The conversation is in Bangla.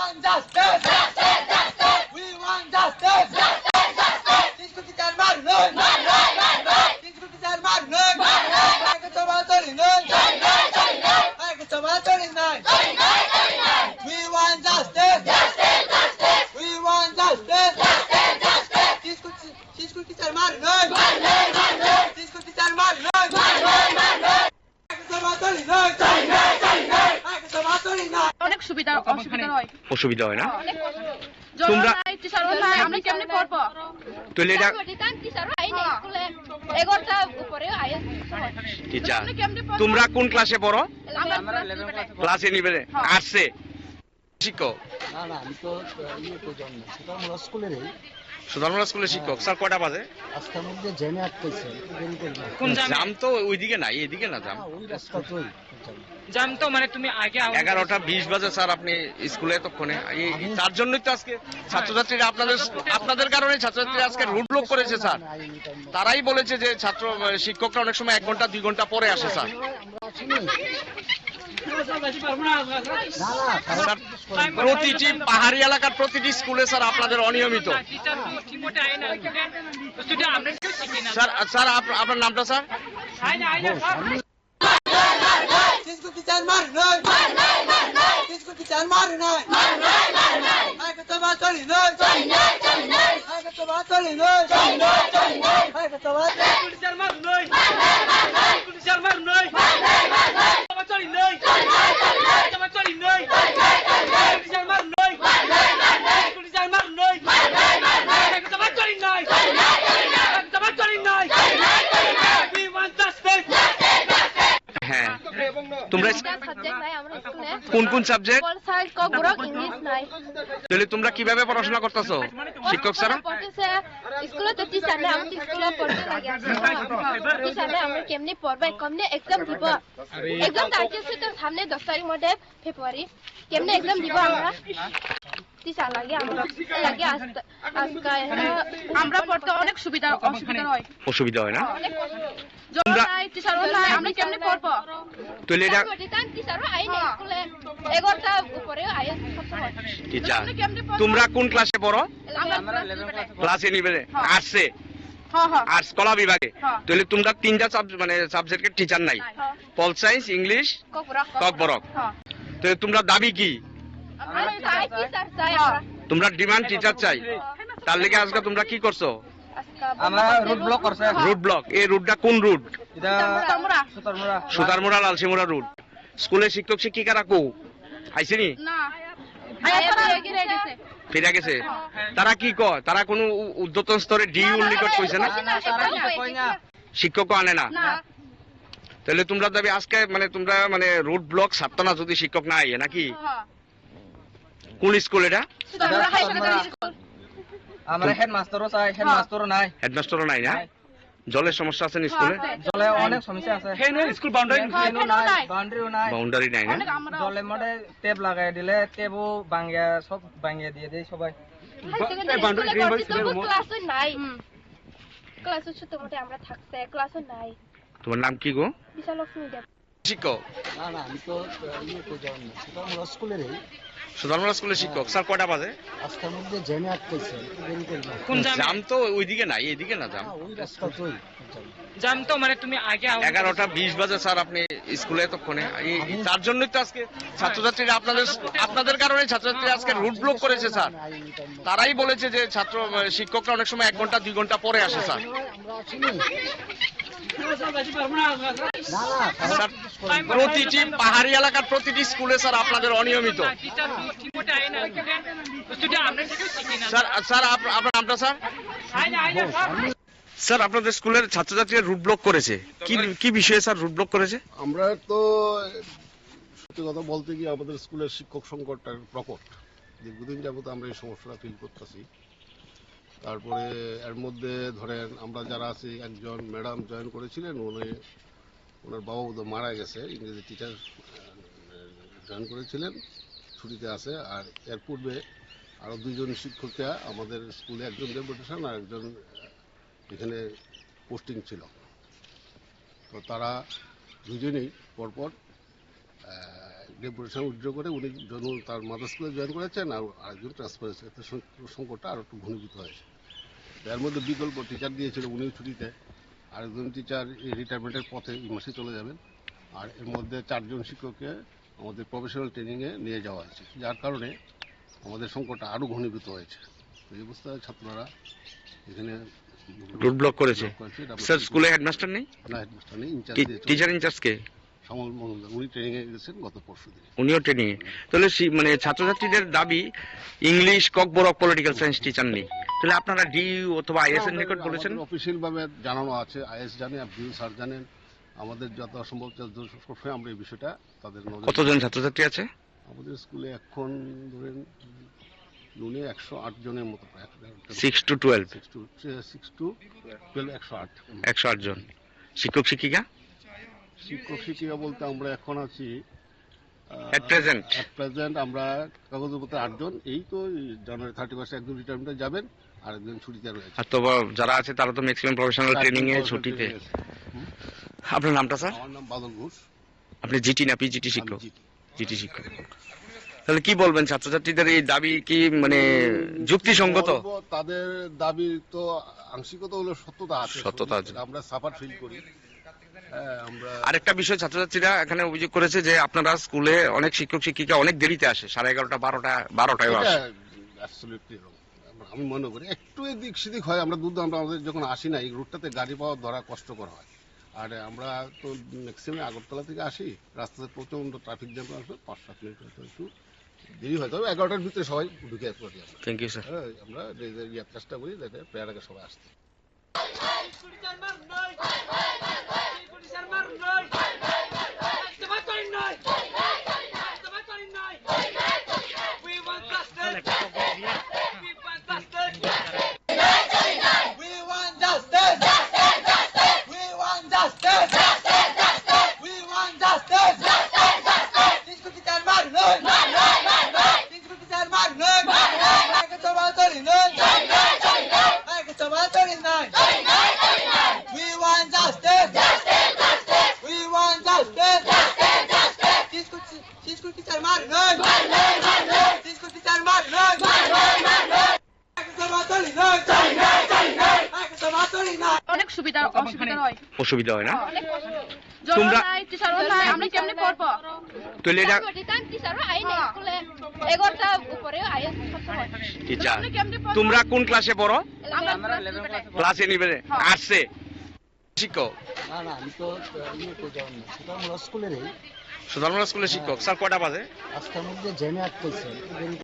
want justice. Justice, justice. We want justice. Justice, justice. Disco teacher marnoi. Marnoi, marnoi. Disco teacher marnoi. Marnoi. Aage soba chori noi. Chori noi, chori noi. Aage soba chori noi. Chori noi, chori noi. We want justice. Justice, justice. We want justice. Justice, justice. Disco teacher marnoi. Marnoi, marnoi. Disco teacher marnoi. Marnoi, marnoi. Aage soba chori noi. Chori noi, chori noi. Aage soba chori noi. অনেক সুবিধা অসুবিধা হয় অসুবিধা হয় না তোমরা তোমরা টিচার নাই আমরা কেমনে পড়বো তাহলে এটা টিচার হয় না স্কুলে 11টা উপরে আয় টিচার তোমরা কোন ক্লাসে পড়ো আমরা ক্লাসে নিবে আর্টসে শিক্ষক না না আমি তো ইয়েতে জন্ম সুতরাং স্কুলেরই সুধারণা স্কুলের শিক্ষক স্যার কয়টা বাজে আজকের মধ্যে জেনে আটকেছে দেরি করি না কোন জাম তো ওইদিকে নাই এদিকে না জাম ওই রাস্তা তোই জাম তো মানে তুমি আগে 11:20 বাজে স্যার আপনি স্কুলে এতক্ষণে তার জন্যই তো আজকে ছাত্রছাত্রীরা আপনাদের কারণে ছাত্রছাত্রীরা আজকে রুট ব্লক করেছে স্যার তারাই বলেছে যে শিক্ষকরা অনেক সময় 1 ঘন্টা 2 ঘন্টা পরে আসে স্যার প্রতিটি পাহাড়ি এলাকার প্রতিটি স্কুলে স্যার আপনাদের অনিয়মিত স্যার স্যার আপনার নামটা sir Disco teacher marnoi. Marnoi, marnoi. Disco teacher marnoi. Marnoi, marnoi. Aage soba chori noi. Chori noi, chori noi. Aage soba chori noi. Chori noi, chori noi. Aage soba teacher marnoi. Marnoi, marnoi. Teacher marnoi. Marnoi, marnoi. Soba chori noi. Chori noi, chori noi. Soba chori noi. Chori noi, chori noi. Teacher marnoi. Marnoi, marnoi. Teacher marnoi. Marnoi, marnoi. Aage soba chori noi. Chori noi, chori noi. Aage soba chori noi. Chori noi, chori noi. We want justice. হ্যাঁ তোমরা সাবজেক্ট নাই আমরা স্কুলে কোন কোন সাবজেক্ট পল সায়েন্স ক গুরক ইংলিশ নাই তাহলে তোমরা কিভাবে পড়াশোনা করতেছো শিক্ষক স্যার পড়তেছে স্কুলে তো টিচার নাই আমরা স্কুলে পড়তে লাগে টিচার নাই আমরা কেমনে পড়বে কেমনে এক্সাম দিব এক্সাম তারিখ তো সামনে 10 তারিখ মধ্যে ফেব্রুয়ারি কেমনে এক্সাম দিব আমরা টিচার লাগে আমরা লাগে আজকে আমরা পড়তে অনেক সুবিধা অসুবিধা হয় অসুবিধা হয় না তোমরা টিচার নাই আমরা কেমনে পড়বো তাহলে এটা টিচার হয় না স্কুলে 11টা উপরে আয় টিচার তোমরা কোন ক্লাসে পড়ো আমরা ক্লাসে নিবে আর্টসে হ্যাঁ হ্যাঁ আর্টস কলা বিভাগে তাহলে তোমরা তিনটা সাবজেক্টের টিচার নাই পল সায়েন্স ইংলিশ ককবরক তাহলে তোমরা দাবি কি তোমরা ডিমান্ড টিচার চাই তার লেগে আজকে তোমরা কি করছো আমরা রুট ব্লক করছে রুট ব্লক এই রুটটা কোন রুট এটা সুতারমুড়া লালসিমুড়া রুট স্কুলের শিক্ষক শিক্ষিকারা কো আইছেনি না ফিরে গেছে তারা কি কয় তারা কোনো উদ্যতন স্তরে ডিইউ নিকট কইছে না শিক্ষক আনে না তাহলে তোমরা দাবি আজকে মানে তোমরা মানে রুট ব্লক ছাড়তো না যদি শিক্ষক না আইয়ে নাকি কোন স্কুল এটা আমরা হেডমাস্টারও চাই হেডমাস্টারও নাই হেডমাস্টারও নাই না জলের সমস্যা আছে না স্কুলে জলে অনেক সমস্যা আছে স্কুল বাউন্ডারি বাউন্ডারিও নাই বাউন্ডারি নাই না জলে মধ্যে টেপ লাগাই দিলে টেপও ভাঙিয়া সব ভাঙিয়ে দিয়ে দেয় সবাই ক্লাসও নাই ক্লাসও ছোট মোটে আমরা থাকছে ক্লাসও নাই তোমার নাম কি গো বিশালক্ষ্মী দেব শিক্ষক না না আমি তো ইয়েতে জন্ম সুতরাং স্কুলেরই সুধারণা স্কুলের শিক্ষক স্যার কয়টা বাজে আজকের মধ্যে জেনে আটকেছে দেরি করি না কোন জাম তো ওইদিকে নাই এদিকে না জাম ওই রাস্তা তোই জাম তো মানে তুমি আগে 11:20 বাজে স্যার আপনি স্কুলে এতক্ষণে তার জন্যই তো আজকে ছাত্রছাত্রীরা আপনাদের কারণে ছাত্রছাত্রীরা আজকে রুট ব্লক করেছে স্যার তারাই বলেছে যে শিক্ষকরা অনেক সময় 1 ঘন্টা 2 ঘন্টা পরে আসে স্যার প্রতিটি পাহাড়ি এলাকার প্রতিটি স্কুলে স্যার আপনাদের অনিয়মিত স্যার স্যার আপনার নামটা স্যার স্যার আপনাদের স্কুলের ছাত্রছাত্রীরা রুট ব্লক করেছে কি বিষয়ে স্যার রুট ব্লক করেছে আমরা তো সত্যি কথা বলতে গিয়ে আমাদের স্কুলের শিক্ষক সংকটটার প্রকট দীর্ঘদিন যাবত আমরা এই সমস্যাটা ফিল করতেছি তারপরে এর মধ্যে ধরেন আমরা যারা আছি একজন ম্যাডাম জয়েন করেছিলেন ওনার বাবা মারা গেছে ইংরেজি টিচার জয়েন করেছিলেন ছুটিতে আছে আর এর পূর্বে আরও 2 জন শিক্ষিকা আমাদের স্কুলে একজন ডেপুটেশন আর একজন এখানে পোস্টিং ছিল তো তারা দুজনেই পরপর ডেপুটেশন উইথড্র করে উনি তার মাদার স্কুলে জয়েন করেছেন আর আরেকজন ট্রান্সফার হয়েছে, এতে সংকটটা আরো একটু ঘনীভূত হয়েছে। এর মধ্যে বিকল্প টিচার দিয়েছিল, উনিও ছুটিতে, আরেকজন টিচার রিটায়ারমেন্টের পথে এই মাসে চলে যাবেন, আর এর মধ্যে 4 জন শিক্ষককে আমাদের প্রফেশনাল ট্রেনিংয়ে নিয়ে যাওয়া হয়েছে, যার কারণে আমাদের সংকটটা আরো ঘনীভূত হয়েছে। এই অবস্থায় ছাত্ররা এখানে রুট ব্লক করেছে। স্যার স্কুলে হেডমাস্টার নেই? না, হেডমাস্টার নেই, টিচার ইনচার্জ কে? সমল মজুমদার, উনি ট্রেনিংয়ে গেছেন গত পরশুদিন। উনিও ট্রেনিং এ। তাহলে মানে ছাত্রছাত্রীদের দাবি ইংলিশ, কক, বরক, পলিটিক্যাল সায়েন্স টিচার নেই। তাহলে আপনারা ডিইউ অথবা আইএস এর নিকট বলেছেন? অফিসিয়াল ভাবে জানানো আছে, আইএস জানে, ডিইউ স্যার জানেন, আমাদের যত সম্ভব সবসময় আমরা এই বিষয়টা তাদের নজরে। কতজন ছাত্রছাত্রী আছে আমাদের স্কুলে? এখন ধরেন নুনে 108 জনের মতো, প্রায় 6 to 12 6 to 12 108। 108 জন। শিক্ষক শিক্ষিকা? শিক্ষক শিক্ষিকা বলতে আমরা এখন আছি At present আমরা কাগজের মধ্যে 8 জন। এই তো জানুয়ারি 31 একজন রিটায়ারমেন্টে যাবেন, আর একজন ছুটিতে রয়েছে। আর তো যারা আছে তারা তো ম্যাক্সিমাম প্রফেশনাল ট্রেনিং এ ছুটিতে। আপনার নামটা স্যার? আমার নাম বাদল ঘোষ। আপনি জিটি না পিজিটি শিক্ষক? আমি জিটি শিক্ষক। তাহলে কি বলবেন, ছাত্রছাত্রীদের এই দাবি কি মানে যুক্তিসঙ্গত? বলবো, তাদের দাবি তো আংশিকত হলো সত্যতা আছে, সত্যতা আছে। আমরা সাফার ফিল করি। আমরা আরেকটা বিষয়, ছাত্রছাত্রীরা এখানে অভিযোগ করেছে যে আপনারা স্কুলে অনেক শিক্ষক শিক্ষিকা অনেক দেরিতে আসে, 11:30 12টায় এটা আসে। absolutely wrong। আমি মনে করি একটু এদিক সেদিক হয়, আমরা আমাদের যখন আসি না, এই রুটটাতে গাড়ি পাওয়া ধরা কষ্টকর হয়। আর আমরা তো ম্যাক্সিমাম আগরতলা থেকে আসি, রাস্তাতে প্রচন্ড ট্রাফিক জ্যাম আসবে, 5-7 মিনিট হয়তো একটু দেরি হয়, তবে 11টার ভিতরে সবাই ঢুকে পড়ি আমরা। Thank you sir. আমরা চেষ্টা করি যাতে প্রেয়ার আগে সবাই আসতে। অনেক সুবিধা অসুবিধা হয়, অসুবিধা হয় না? জল তোমরা নাই, টিচারও নাই, আমরা কেমনে পড়বো? তাহলে এটা টিচারও আই না স্কুলে, 11টা উপরে আই টিচার। তোমরা কোন ক্লাসে পড়ো? আমরা 11 ক্লাসে ক্লাস 11 আর্টসে। শিক্ষক? না না, আমি তো যাওয়ার না, সেটা আমরা স্কুলেরই। সুধারণা স্কুলের শিক্ষক। স্যার কয়টা বাজে? আজকের মধ্যে জেনে আটকেছে।